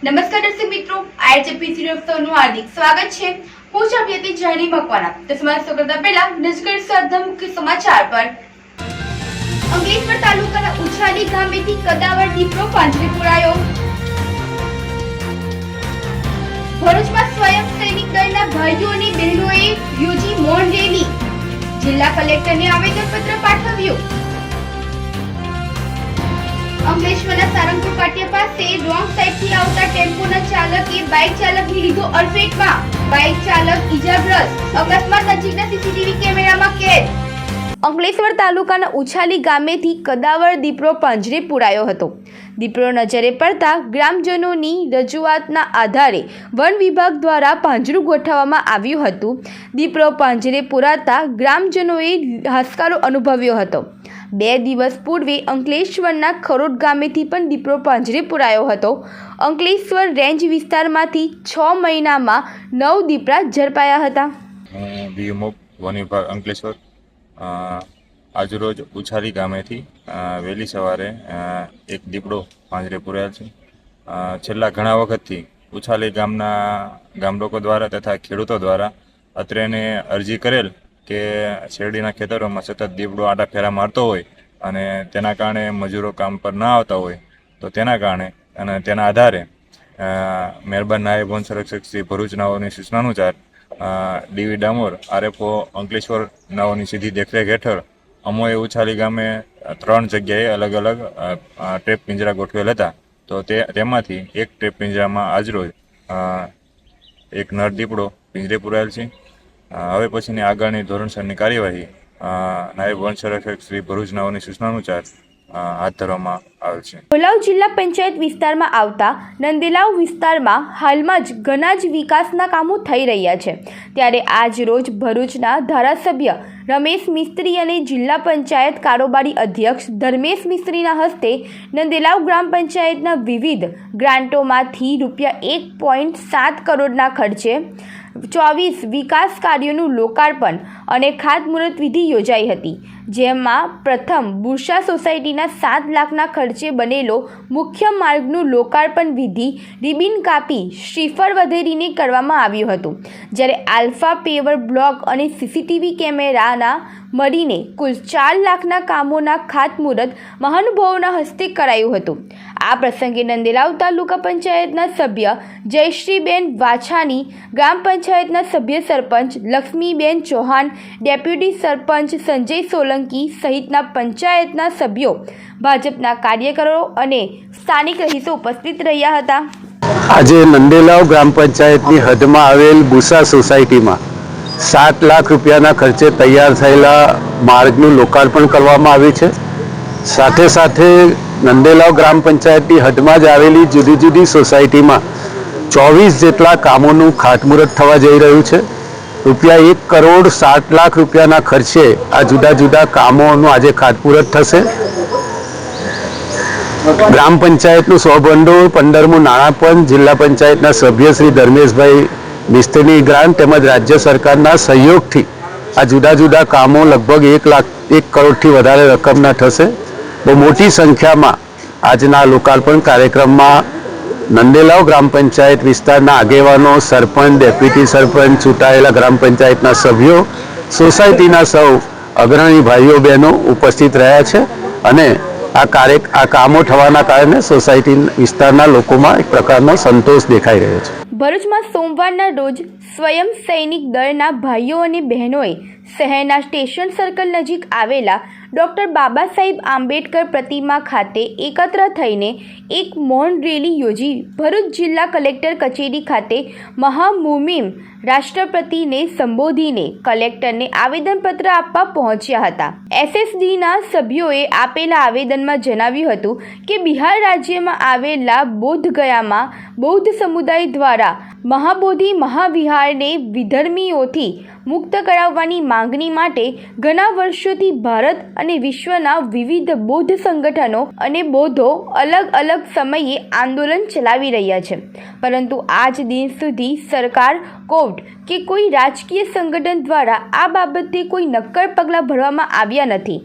નમસ્કાર દર્શક મિત્રો, આઈએચપી ન્યૂઝનું હાર્દિક સ્વાગત છે। હું છું આપની જર્ની મકવાણા। તો સમાચાર કરતા પહેલા નજર કરીશું મુખ્ય સમાચાર પર। અંકલેશ્વર તાલુકાના ઉછાલી ગામેથી કદાવર દીપડો પાંજરે પુરાયો। ભરૂચમાં સ્વયં સૈનિક દળના ભાઈઓ અને બહેનોએ યોજી મૌન રેલી। જિલ્લા કલેક્ટરને આવેદનપત્ર પાઠવ્યું। અંકલેશ્વરના સારંગપુર પાટિયા પાસે રોંગ સાઈડથી આવતા ટેમ્પોના ચાલકે બાઇક ચાલકને લીધો અડફેટમાં। બાઇક ચાલક ઇજાગ્રસ્ત। અકસ્માત નજીકના સીસીટીવી કેમેરામાં કેદ। અંકલેશ્વર તાલુકાના ઉછાલી ગામેથી કદાવર દીપડો પાંજરે પુરાયો હતો। દીપડો નજરે પડતા ગ્રામજનોની રજૂઆતના આધારે વન વિભાગ દ્વારા પાંજરું ગોઠવવામાં આવ્યું હતું। દીપડો પાંજરે પુરાતા ગ્રામજનોએ હાશકારો અનુભવ્યો હતો। 2 દિવસ પૂર્વે અંકલેશ્વરના ખરોડ ગામેથી પણ દીપડો પાંજરે પુરાયો હતો। અંકલેશ્વર રેન્જ વિસ્તારમાંથી 6 મહિનામાં 9 દીપડા ઝડપાયા હતા। બીએમઓ વન વિભાગ અંકલેશ્વર આજરોજ ઉછાલી ગામેથી વહેલી સવારે એક દીપડો પાંજરે પુરાયેલ છે। છેલ્લા ઘણા વખતથી ઉછાલી ગામ લોકો દ્વારા તથા ખેડૂતો દ્વારા અત્રેને અરજી કરેલ કે શેરડીના ખેતરોમાં સતત દીપડો આડા ફેરા મારતો હોય અને તેના કારણે મજૂરો કામ પર ન આવતા હોય, તો તેના કારણે અને તેના આધારે મહેરબાન નાયબ વન સંરક્ષક શ્રી ભરૂચ નાઓની સૂચનાનુસાર ડીવી ડામોર આરએફઓ અંકલેશ્વર નાઓની સીધી દેખરેખ હેઠળ અમોએ ઉછાલી ગામે 3 જગ્યાએ અલગ અલગ ટ્રેપ પિંજરા ગોઠવેલ હતા। તો તેમાંથી એક ટ્રેપ પિંજરામાં આજરોજ એક નર દીપડો પિંજરે પુરાયેલ છે। હવે પછીની આગળની ધોરણસરની કાર્યવાહી નાયબ વન સંરક્ષક શ્રી ભરૂચ નાઓની સૂચનાનુસાર હાથ ધરવામાં આવેલ છે। ભોલાવ જિલ્લા પંચાયત વિસ્તારમાં આવતા નંદેલાવ વિસ્તારમાં હાલમાં જ ઘણા જ વિકાસના કામો થઈ રહ્યા છે। ત્યારે આજ રોજ ભરૂચના ધારાસભ્ય રમેશ મિસ્ત્રી અને જિલ્લા પંચાયત કારોબારી અધ્યક્ષ ધર્મેશ મિસ્ત્રીના હસ્તે નંદેલાવ ગ્રામ પંચાયતના વિવિધ ગ્રાન્ટોમાંથી ₹1.7 કરોડના ખર્ચે 24 વિકાસ કાર્યોનું લોકાર્પણ અને ખાતમુહૂર્ત વિધિ યોજાઈ હતી। જેમાં પ્રથમ બુરશા સોસાયટીના 7 લાખના ખર્ચે બનેલો મુખ્ય માર્ગનું લોકાર્પણ વિધિ રિબિન કાપી શ્રીફળ વધેરીને કરવામાં આવ્યું હતું। જ્યારે આલ્ફા પેવર બ્લોક અને સીસીટીવી કેમેરાના મળીને કુલ 4 લાખના કામોના ખાતમુહૂર્ત મહાનુભાવોના હસ્તે કરાયું હતું। આ પ્રસંગે નંદેલાવ તાલુકા પંચાયતના સભ્ય જયશ્રીબેન વાછાની, ગ્રામ પંચાયતના સભ્ય સરપંચ લક્ષ્મીબેન ચૌહાણ, ડેપ્યુટી સરપંચ સંજય સોલંકી સહિતના પંચાયતના સભ્યો, ભાજપના કાર્યકરો અને સ્થાનિક રહીશો ઉપસ્થિત રહ્યા હતા। આજે નંદેલાવ ગ્રામ પંચાયતની હદમાં આવેલ બુરશા સોસાયટીમાં 7 લાખ રૂપિયાના ખર્ચે તૈયાર થયેલા માર્ગનું લોકાર્પણ કરવામાં આવ્યું છે। સાથે સાથે નંદેલાવ ગ્રામ પંચાયતની હદમાં જ આવેલી જુદી જુદી સોસાયટીમાં 24 જેટલા કામોનું ખાતમુહૂર્ત થવા જઈ રહ્યું છે। ₹1.7 કરોડ રૂપિયાના ખર્ચે આ જુદા જુદા કામોનું આજે ખાતમુહૂર્ત થશે। ગ્રામ પંચાયતનું સ્વભંડોળ 15મું નાણાપંચ, જિલ્લા પંચાયતના સભ્ય શ્રી ધર્મેશભાઈ મિસ્ત્રીની ગ્રાન્ટ તેમજ રાજ્ય સરકારના સહયોગથી આ જુદા જુદા કામો લગભગ 1 કરોડથી વધારે રકમના થશે। બહુ મોટી સંખ્યામાં આજના લોકાર્પણ કાર્યક્રમમાં નંદેલાવ ગ્રામ પંચાયત વિસ્તારના આગેવાનો, સરપંચ, ડેપ્યુટી સરપંચ, ચૂંટાયેલા ગ્રામ પંચાયતના સભ્યો, સોસાયટીના સૌ અગ્રણી ભાઈઓ બહેનો ઉપસ્થિત રહ્યા છે અને આ કામો થવાના કારણે સોસાયટી વિસ્તારના લોકોમાં એક પ્રકારનો સંતોષ દેખાઈ રહ્યો છે। ભરૂચમાં સોમવારના રોજ સ્વયં સૈનિક દળના ભાઈઓ અને બહેનોએ શહેરના સ્ટેશન સર્કલ નજીક આવેલા ડૉક્ટર બાબા સાહેબ આંબેડકર પ્રતિમા ખાતે એકત્ર થઈને એક મૌન રેલી યોજી ભરૂચ જિલ્લા કલેક્ટર કચેરી ખાતે મહામુહિમ રાષ્ટ્રપતિને સંબોધીને કલેક્ટરને આવેદનપત્ર આપવા પહોંચ્યા હતા। એસએસડીના સભ્યોએ આપેલા આવેદનમાં જણાવ્યું હતું કે બિહાર રાજ્યમાં આવેલા બોધગયામાં બૌદ્ધ સમુદાય દ્વારા મહાબોધિ મહાવિહારને વિધર્મીઓથી મુક્ત કરાવવાની માંગણી માટે ઘણા વર્ષોથી ભારત અને વિશ્વના વિવિધ બૌદ્ધ સંગઠનો અને બૌદ્ધો અલગ અલગ સમયે આંદોલન ચલાવી રહ્યા છે, પરંતુ આજ દિન સુધી સરકાર, કોર્ટ કે કોઈ રાજકીય સંગઠન દ્વારા આ બાબતે કોઈ નક્કર પગલાં ભરવામાં આવ્યા નથી।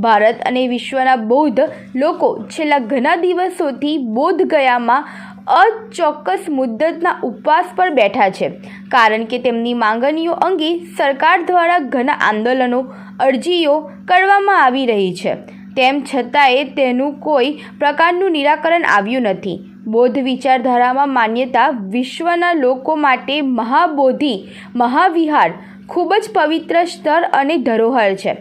ભારત અને વિશ્વના બૌદ્ધ લોકો છેલ્લા ઘણા દિવસોથી બોધગયામાં અચોક્કસ મુદ્દતના ઉપવાસ પર બેઠા છે, કારણ કે તેમની માંગણીઓ અંગે સરકાર દ્વારા ઘણા આંદોલનો, અરજીઓ કરવામાં આવી રહી છે. તેમ છતાંય તેનું કોઈ પ્રકારનું નિરાકરણ આવ્યું નથી. બૌદ્ધ વિચારધારામાં માન્યતા વિશ્વના લોકો માટે મહાબોધિ મહાવિહાર ખૂબ જ પવિત્ર સ્થળ અને ધરોહર છે.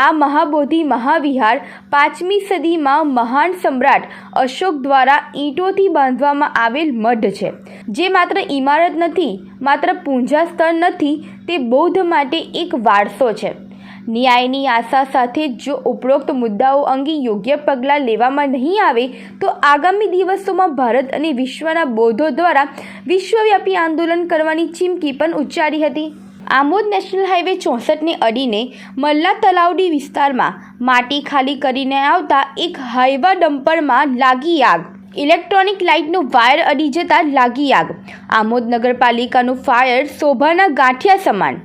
આ મહાબોધિ મહાવિહાર 5મી સદીમાં મહાન સમ્રાટ અશોક દ્વારા ઈંટોથી બાંધવામાં આવેલ મઠ છે, જે માત્ર ઇમારત નથી, માત્ર પૂજા સ્થળ નથી, તે બૌદ્ધ માટે એક વારસો છે. ન્યાયની આશા સાથે જો ઉપરોક્ત મુદ્દાઓ અંગે યોગ્ય પગલાં લેવામાં નહીં આવે તો આગામી દિવસોમાં ભારત અને વિશ્વના બૌદ્ધો દ્વારા વિશ્વવ્યાપી આંદોલન કરવાની ચીમકી પણ ઉચ્ચારી હતી. આમોદ નેશનલ હાઈવે 64ને અડીને મલ્લા તલાવડી વિસ્તારમાં માટી ખાલી કરીને આવતા એક હાઈવા ડમ્પરમાં લાગી આગ. ઇલેક્ટ્રોનિક લાઇટનો વાયર અડી જતાં લાગી આગ. આમોદ નગરપાલિકાનું ફાયર શોભાના ગાંઠિયા સમાન.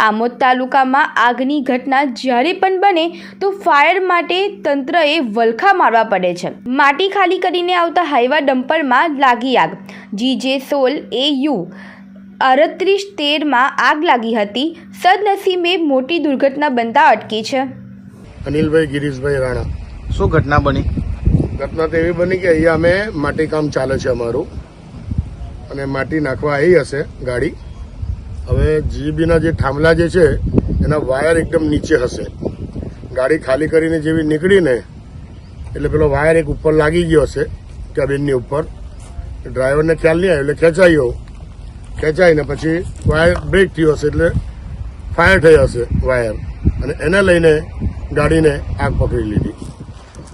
આમોદ તાલુકામાં આગની ઘટના જ્યારે પણ બને તો ફાયર માટે તંત્રએ વલખા મારવા પડે છે. માટી ખાલી કરીને આવતા હાઈવા ડમ્પરમાં લાગી આગ. GJ16AU 3813માં આગ લાગી હતી. સદનસીબે મોટી દુર્ઘટના બનતા અટકી છે. અનિલભાઈ ગિરીશભાઈ રાણા. શું ઘટના બની? ઘટના તો એવી બની કે અહીંયા અમે માટી કામ ચાલે છે અમારું, અને માટી નાખવા આવી હશે ગાડી. હવે જીબીના જે થાંભલા જે છે એના વાયર એકદમ નીચે હશે. ગાડી ખાલી કરીને જેવી નીકળીને એટલે પેલો વાયર એક ઉપર લાગી ગયો હશે કેબિનની ઉપર. ડ્રાઈવરને ખ્યાલ નહીં આવ્યો એટલે ખેંચાઈને પછી વાયર બ્રેક થયો હશે એટલે ફાયર થઈ હશે વાયર, અને એને લઈને ગાડીને આગ પકડી લીધી.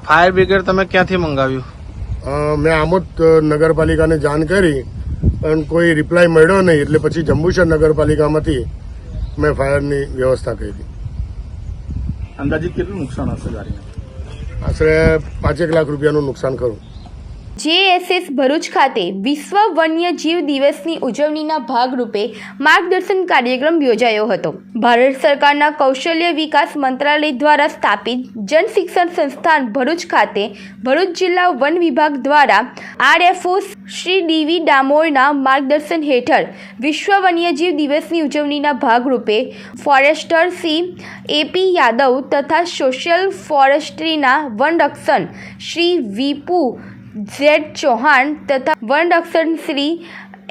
ફાયર બ્રિગેડ તમે ક્યાંથી મંગાવ્યું? મેં આમોદ નગરપાલિકાને જાણ કરી પણ કોઈ રિપ્લાય મળ્યો નહીં, એટલે પછી જંબુસર નગરપાલિકામાંથી મેં ફાયરની વ્યવસ્થા કરી. અંદાજિત કેટલું નુકસાન હશે ગાડીને? આશરે 5 લાખ રૂપિયાનું નુકસાન ખરું. JSS ભરૂચ ખાતે વિશ્વ વન્યજીવ દિવસની ઉજવણીના ભાગરૂપે માર્ગદર્શન કાર્યક્રમ યોજાયો હતો. ભારત સરકારના કૌશલ્ય વિકાસ મંત્રાલય દ્વારા સ્થાપિત જન શિક્ષણ સંસ્થાન ભરૂચ ખાતે ભરૂચ જિલ્લા વન વિભાગ દ્વારા RFO શ્રી DV ડામોરના માર્ગદર્શન હેઠળ વિશ્વ વન્યજીવ દિવસની ઉજવણીના ભાગરૂપે ફોરેસ્ટર શ્રી AP યાદવ તથા સોશિયલ ફોરેસ્ટ્રીના વનરક્ષણ શ્રી વિપુ Z ચૌહાણ તથા વનરક્ષણ શ્રી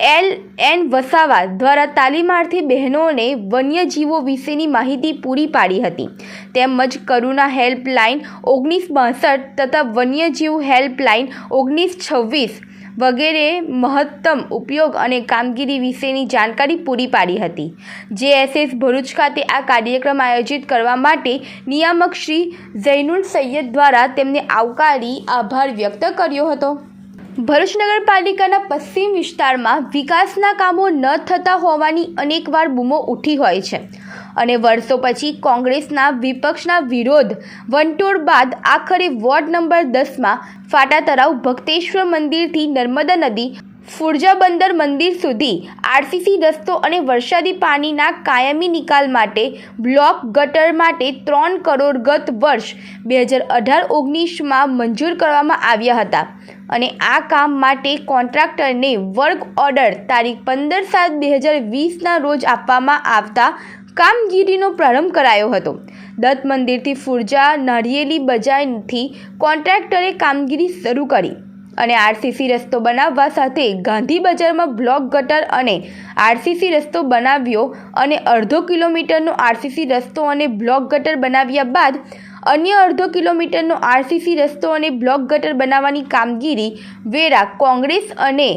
LN વસાવા દ્વારા તાલીમાર્થી બહેનોને વન્યજીવો વિશેની માહિતી પૂરી પાડી હતી. તેમજ કરુણા હેલ્પલાઇન 1962 તથા વન્યજીવ હેલ્પલાઇન 1926 વગેરે મહત્તમ ઉપયોગ અને કામગીરી વિશેની જાણકારી પૂરી પાડી હતી. JSS ભરૂચ ખાતે આ કાર્યક્રમ આયોજિત કરવા માટે નિયામક શ્રી ઝૈનુલ સૈયદ દ્વારા તેમને આવકારી આભાર વ્યક્ત કર્યો હતો. ભરૂચ નગરપાલિકાના પશ્ચિમ વિસ્તારમાં વિકાસના કામો ન થતા હોવાની અનેકવાર બૂમો ઉઠી હોય છે, અને વર્ષો પછી કોંગ્રેસના વિપક્ષના વિરોધ વંટોળ બાદ આખરે વોર્ડ નંબર 10માં ફાટા તળાવ ભક્તેશ્વર મંદિરથી નર્મદા નદી ફુરજા બંદર મંદિર સુધી RCC રસ્તો અને વરસાદી પાણીના કાયમી નિકાલ માટે બ્લોક ગટર માટે 3 કરોડ ગત વર્ષ 2018-19માં મંજૂર કરવામાં આવ્યા હતા, અને આ કામ માટે કોન્ટ્રાક્ટરને વર્ક ઓર્ડર તારીખ 15/7/2020ના રોજ આપવામાં આવતા કામગીરીનો પ્રારંભ કરાયો હતો. દત્ત મંદિરથી ફુરજા નારિયેલી બજારથી કોન્ટ્રાક્ટરે કામગીરી શરૂ કરી અને RCC રસ્તો બનાવવા સાથે ગાંધી બજારમાં બ્લોક ગટર અને RCC રસ્તો બનાવ્યો, અને 1/2 કિલોમીટરનો RCC રસ્તો અને બ્લોક ગટર બનાવ્યા બાદ અન્ય 1/2 કિલોમીટરનો RCC રસ્તો અને બ્લોક ગટર બનાવવાની કામગીરી વેરા કોંગ્રેસ અને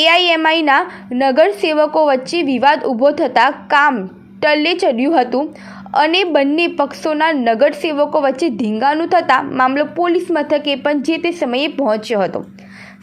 AIMIના નગરસેવકો વચ્ચે વિવાદ ઊભો થતાં કામ ટલ્લે ચડ્યું હતું, અને બંને પક્ષોના નગરસેવકો વચ્ચે ધીંગાણું થતાં મામલો પોલીસ મથકે પણ જે તે સમયે પહોંચ્યો હતો.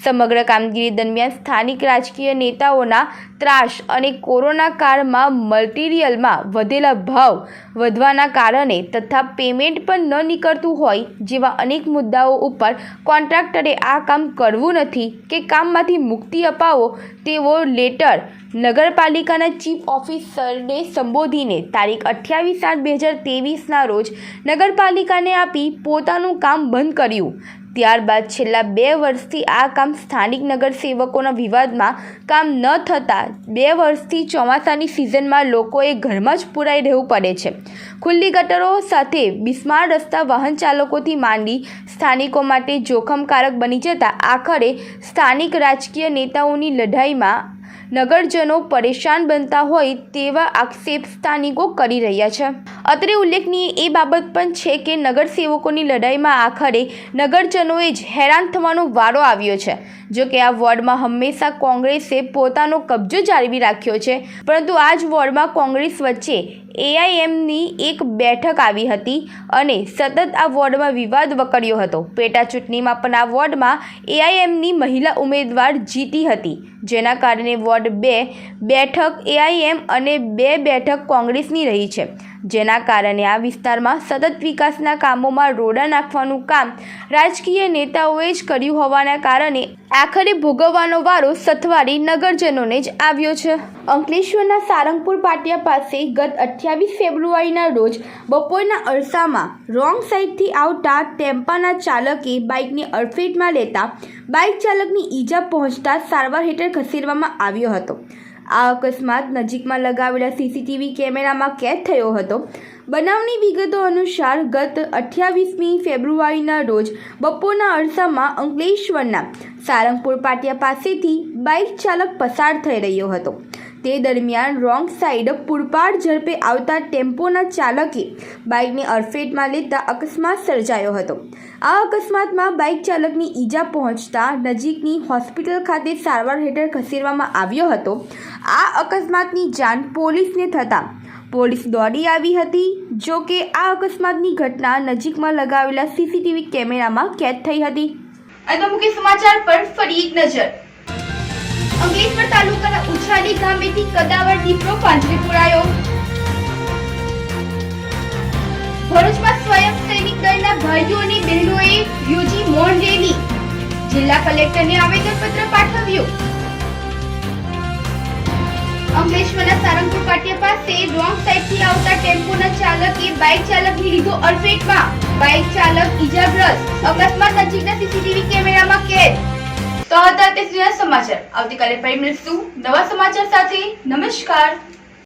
સમગ્ર કામગીરી દરમિયાન સ્થાનિક રાજકીય નેતાઓના ત્રાસ અને કોરોના કાળમાં મટીરિયલમાં વધેલા ભાવ વધવાના કારણે તથા પેમેન્ટ પણ ન નીકળતું હોય જેવા અનેક મુદ્દાઓ ઉપર કોન્ટ્રાક્ટરે આ કામ કરવું નથી કે કામમાંથી મુક્તિ અપાવો તેવો લેટર નગરપાલિકાના ચીફ ઓફિસરને સંબોધીને તારીખ 28/7/2023ના રોજ નગરપાલિકાને આપી પોતાનું કામ બંધ કર્યું. ત્યારબાદ છેલ્લા 2 વર્ષથી આ કામ સ્થાનિક નગરસેવકોના વિવાદમાં કામ ન થતાં 2 વર્ષથી ચોમાસાની સિઝનમાં લોકોએ ઘરમાં જ પુરાઈ રહેવું પડે છે. ખુલ્લી ગટરો સાથે બિસ્માર રસ્તા વાહન ચાલકોથી માંડી સ્થાનિકો માટે જોખમકારક બની જતા આખરે સ્થાનિક રાજકીય નેતાઓની લડાઈમાં નગરજનો પરેશાન બનતા હોય તેવા આક્ષેપ સ્થાનિકો કરી રહ્યા છે. અત્રે ઉલ્લેખનીય એ બાબત પણ છે કે નગરસેવકોની લડાઈમાં આખરે નગરજનોએ જ હેરાન થવાનો વારો આવ્યો છે. જો કે આ વોર્ડમાં હંમેશા કોંગ્રેસે પોતાનો કબજો જાળવી રાખ્યો છે, પરંતુ આ જ વોર્ડમાં કોંગ્રેસ વચ્ચે AIMની એક બેઠક આવી હતી અને સતત આ વોર્ડમાં વિવાદ વકર્યો હતો. પેટા ચૂંટણીમાં પણ આ વોર્ડમાં AIMની મહિલા ઉમેદવાર જીતી હતી, જેના કારણે વોર્ડ 2 બેઠક AIM અને 2 બેઠક કોંગ્રેસની રહી છે. જેના કારણે આ વિસ્તારમાં સતત વિકાસના કામોમાં રોડા નાખવાનું કામ રાજકીય નેતાઓએ જ કર્યું હોવાના કારણે આખરે ભોગવવાનો વારો સથવારી નગરજનોને જ આવ્યો છે. અંકલેશ્વરના સારંગપુર પાટિયા પાસે ગત 28 ફેબ્રુઆરીના રોજ બપોરના અરસામાં રોંગ સાઈડથી આવતા ટેમ્પાના ચાલકે બાઇકને અડફેટમાં લેતા બાઇક ચાલકની ઈજા પહોંચતા સારવાર હેઠળ ખસેડવામાં આવ્યો હતો. આ અકસ્માત નજીકમાં લગાવેલા CCTV કેમેરામાં કેદ થયો હતો. બનાવની વિગતો અનુસાર ગત 28મી ફેબ્રુઆરીના રોજ બપોરના અરસામાં અંકલેશ્વરના સારંગપુર પાટિયા પાસેથી બાઇક ચાલક પસાર થઈ રહ્યો હતો. તે દરમિયાન રોંગ સાઈડ પૂરપાટ ઝડપે આવતા ટેમ્પોના ચાલકે બાઇકને અડફેટમાં લેતા અકસ્માત સર્જાયો હતો. આ અકસ્માતમાં બાઇક ચાલકની ઈજા પહોંચતા નજીકની હોસ્પિટલ ખાતે સારવાર હેઠળ ખસેડવામાં આવ્યો હતો. આ અકસ્માતની જાણ પોલીસને થતાં પોલીસ દોડી આવી હતી. જો કે આ અકસ્માતની ઘટના નજીકમાં લગાવેલા CCTV કેમેરામાં કેદ થઈ હતી. અને મુખ્ય સમાચાર પર ફરી એક નજર. અંકલેશ્વર તાલુકાના ઉછાલી ગામેથી કદાવર દીપડો પાંજરે પુરાયો. ભરૂચમાં સ્વયં સૈનિક દળના ભાઈઓ અને બહેનોએ યોજી મૌન રેલી. જિલ્લા કલેક્ટરને આવેદનપત્ર પાઠવ્યું. અંકલેશ્વરના સારંગપુર પાટિયા પાસે રોંગ સાઈડથી આવતા ટેમ્પોના ચાલકે બાઇક ચાલકને લીધો અડફેટમાં. બાઇક ચાલક ઈજાગ્રસ્ત. અકસ્માત નજીકના CCTV કેમેરામાં કેદ. તો હતા તે સમાચાર. આવતીકાલે ફરી મળીશું નવા સમાચાર સાથે. નમસ્કાર.